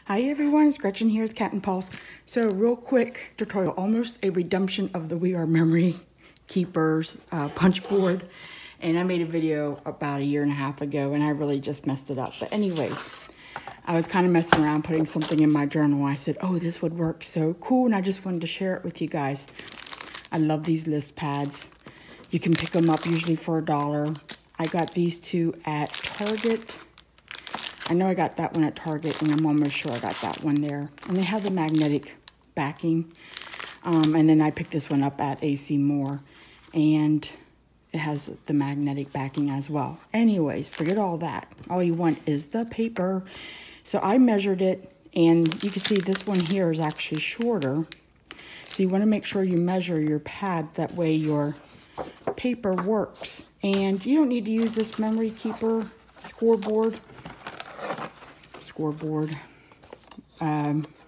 Hi everyone, it's Gretchen here with Catnpaws. So real quick tutorial, almost a redemption of the WeRMemory Keepers punch board. And I made a video about 1.5 years ago and I really just messed it up. But anyways, I was kind of messing around putting something in my journal. I said, oh, this would work so cool, and I just wanted to share it with you guys. I love these list pads. You can pick them up usually for $1. I got these two at Target. I know I got that one at Target, and I'm almost sure I got that one there. And they have the magnetic backing. And then I picked this one up at AC Moore, and it has the magnetic backing as well. Anyways, forget all that. All you want is the paper. So I measured it, and you can see this one here is actually shorter. So you want to make sure you measure your pad, that way your paper works. And you don't need to use this memory keeper scoreboard.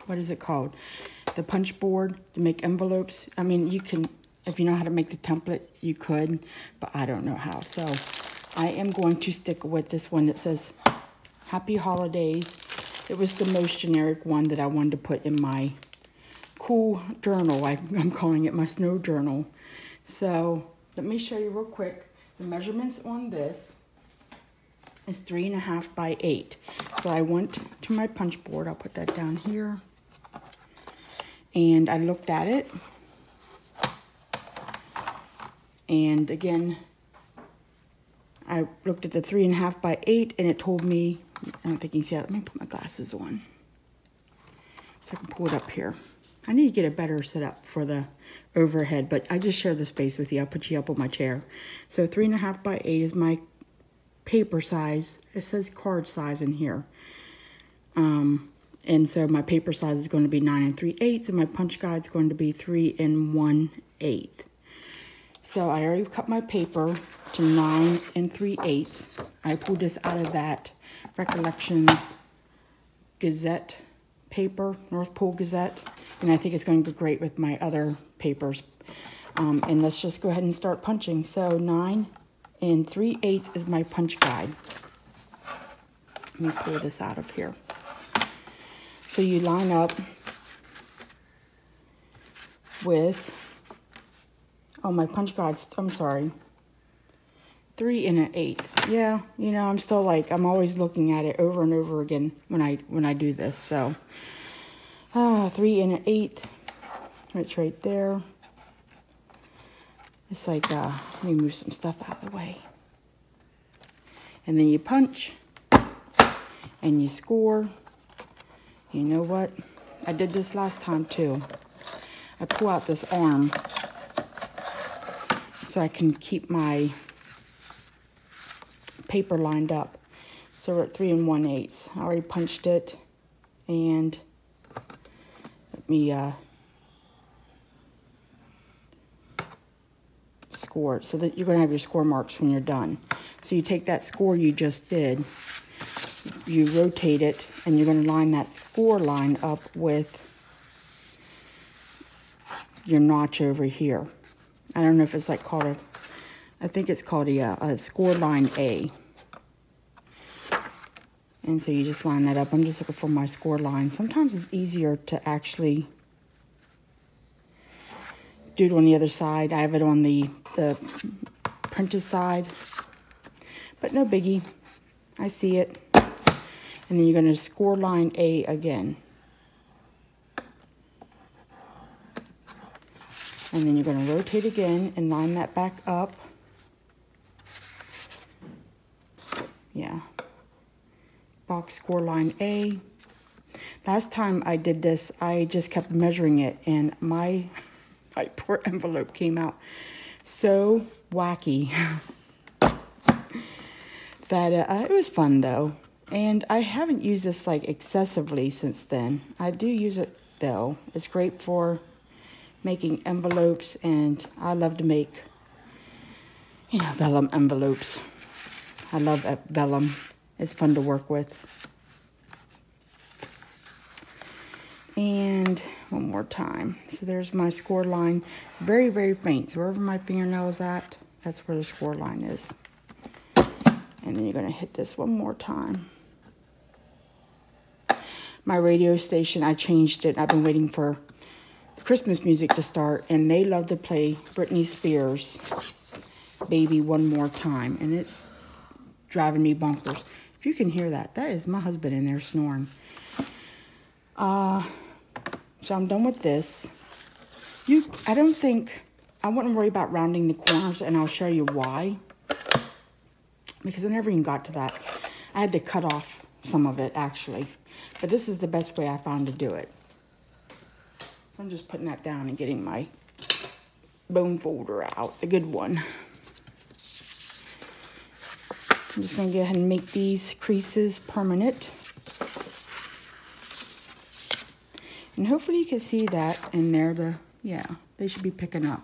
What is it called? The punch board to make envelopes. I mean, you can, if you know how to make the template, you could, but I don't know how. So I am going to stick with this one that says Happy Holidays. It was the most generic one that I wanted to put in my cool journal. I'm calling it my snow journal. So let me show you real quick. The measurements on this is 3.5 by 8. So I went to my punch board. I'll put that down here. And I looked at it. And again, I looked at the 3.5 by 8, and it told me, I don't think you can see that. Let me put my glasses on so I can pull it up here. I need to get a better setup for the overhead, but I just share the space with you. I'll put you up on my chair. So 3.5 by 8 is my paper size. It says card size in here. And so my paper size is going to be 9 3/8, and my punch guide is going to be 3 1/8. So I already cut my paper to 9 3/8. I pulled this out of that Recollections Gazette paper, North Pole Gazette, and I think it's going to be great with my other papers. And let's just go ahead and start punching. So 9 3/8 is my punch guide. Let me pull this out of here. So you line up with, oh, my punch guides, I'm sorry, 3 1/8. Yeah, you know, I'm still like, I'm always looking at it over and over again when I do this. So 3 1/8, it's right there. It's like, let me move some stuff out of the way. And then you punch, and you score. You know what? I did this last time too. I pull out this arm so I can keep my paper lined up. So we're at 3 1/8. I already punched it, and let me score it so that you're going to have your score marks when you're done. So you take that score you just did, you rotate it, and you're going to line that score line up with your notch over here. I don't know if it's like called a, I think it's called a score line A. And so you just line that up. I'm just looking for my score line. Sometimes it's easier to actually do it on the other side. I have it on the printed side, but no biggie. I see it. And then you're going to score line A again. And then you're going to rotate again and line that back up. Yeah. Box score line A. Last time I did this, I just kept measuring it, and my poor envelope came out so wacky that it was fun though. And I haven't used this like excessively since then. I do use it though. It's great for making envelopes, and I love to make, you know, vellum envelopes. I love vellum. It's fun to work with. And one more time. So there's my score line. Very, very faint. So wherever my fingernail is at, that's where the score line is. And then you're going to hit this one more time. my radio station, I changed it. I've been waiting for the Christmas music to start, and they love to play Britney Spears' Baby One More Time, and it's driving me bonkers. If you can hear that, that is my husband in there snoring. So I'm done with this. I wouldn't worry about rounding the corners, and I'll show you why. Because I never even got to that. I had to cut off some of it, actually. But this is the best way I found to do it. So I'm just putting that down and getting my bone folder out, the good one. I'm just going to go ahead and make these creases permanent. And hopefully you can see that in there. Yeah, they should be picking up.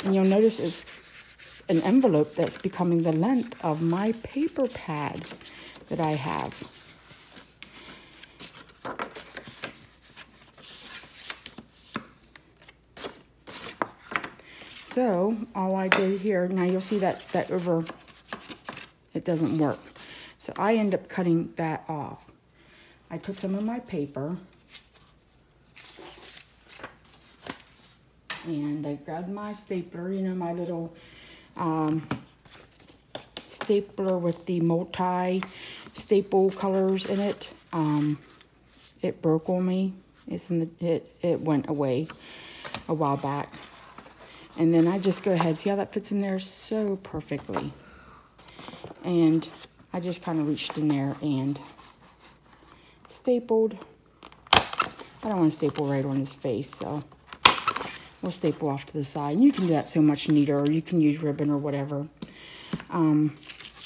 And you'll notice it's an envelope that's becoming the length of my paper pad that I have. So all I did here, now you'll see that over, it doesn't work. So I end up cutting that off. I took some of my paper and I grabbed my stapler, you know, my little stapler with the multi-staple colors in it. It broke on me. It went away a while back. And then I just go ahead, see how that fits in there so perfectly. And I just kind of reached in there and stapled. I don't want to staple right on his face, so we'll staple off to the side. And you can do that so much neater, or you can use ribbon or whatever. And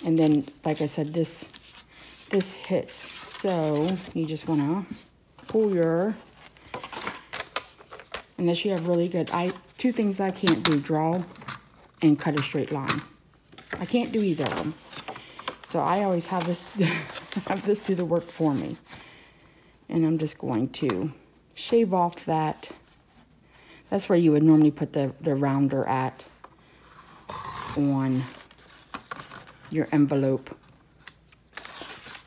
then, like I said, this hits. So you just want to pull your, unless you have really good, two things I can't do, draw and cut a straight line. I can't do either of them. So I always have this do the work for me. And I'm just going to shave off that. That's where you would normally put the rounder at on your envelope.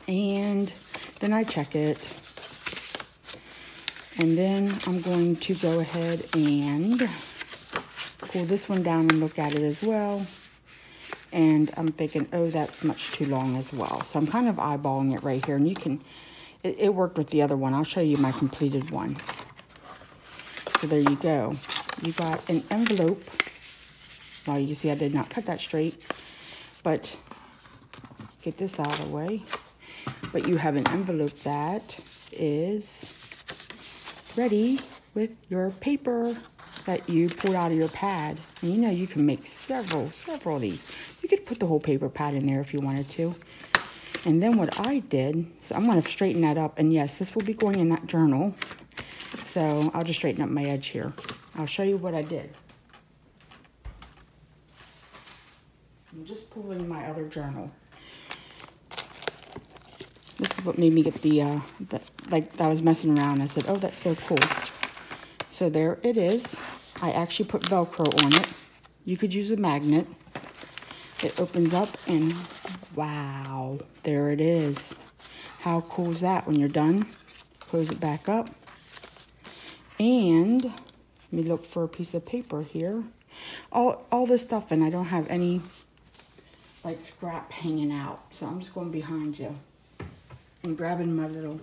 And then I check it. And then I'm going to go ahead and pull this one down and look at it as well. And I'm thinking, oh, that's much too long as well. So I'm kind of eyeballing it right here. And you can, it worked with the other one. I'll show you my completed one. So there you go. You got an envelope. Well, you can see I did not cut that straight. But get this out of the way. But you have an envelope that is ready with your paper that you pulled out of your pad. And you know you can make several of these. You could put the whole paper pad in there if you wanted to. And then what I did, so I'm going to straighten that up. And yes, this will be going in that journal. So I'll just straighten up my edge here. I'll show you what I did. I'm just pulling my other journal. This is what made me get like I was messing around. I said, oh, that's so cool. So there it is. I actually put Velcro on it. You could use a magnet. It opens up and wow, there it is. How cool is that? When you're done, close it back up. And let me look for a piece of paper here. All this stuff, and I don't have any like scrap hanging out. So I'm just going behind you and grabbing my little,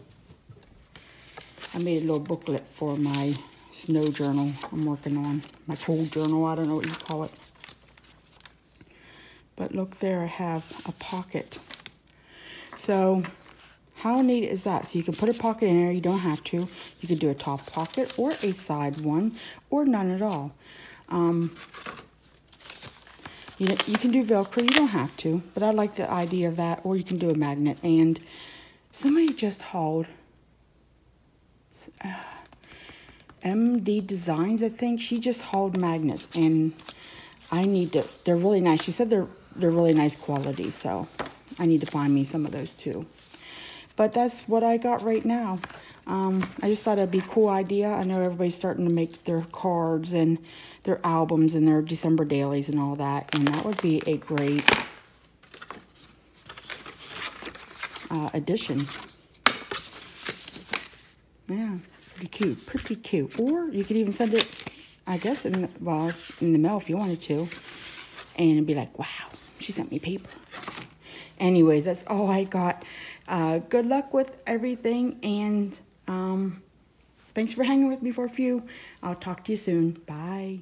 I made a little booklet for my snow journal I'm working on. My cold journal, I don't know what you call it. But look there, I have a pocket. So how neat is that? So you can put a pocket in there, you don't have to. You could do a top pocket or a side one or none at all. You can do Velcro, you don't have to, but I like the idea of that, or you can do a magnet. And somebody just hauled MD Designs, I think. She just hauled magnets, and I need to, they're really nice. She said they're really nice quality, so I need to find me some of those too. But that's what I got right now. I just thought it'd be a cool idea. I know everybody's starting to make their cards and their albums and their December dailies and all that, and that would be a great addition. Yeah, pretty cute, pretty cute. Or you could even send it, I guess, in the mail if you wanted to. And it'd be like, wow, she sent me paper. Anyways, that's all I got. Good luck with everything, and thanks for hanging with me for a few. I'll talk to you soon. Bye.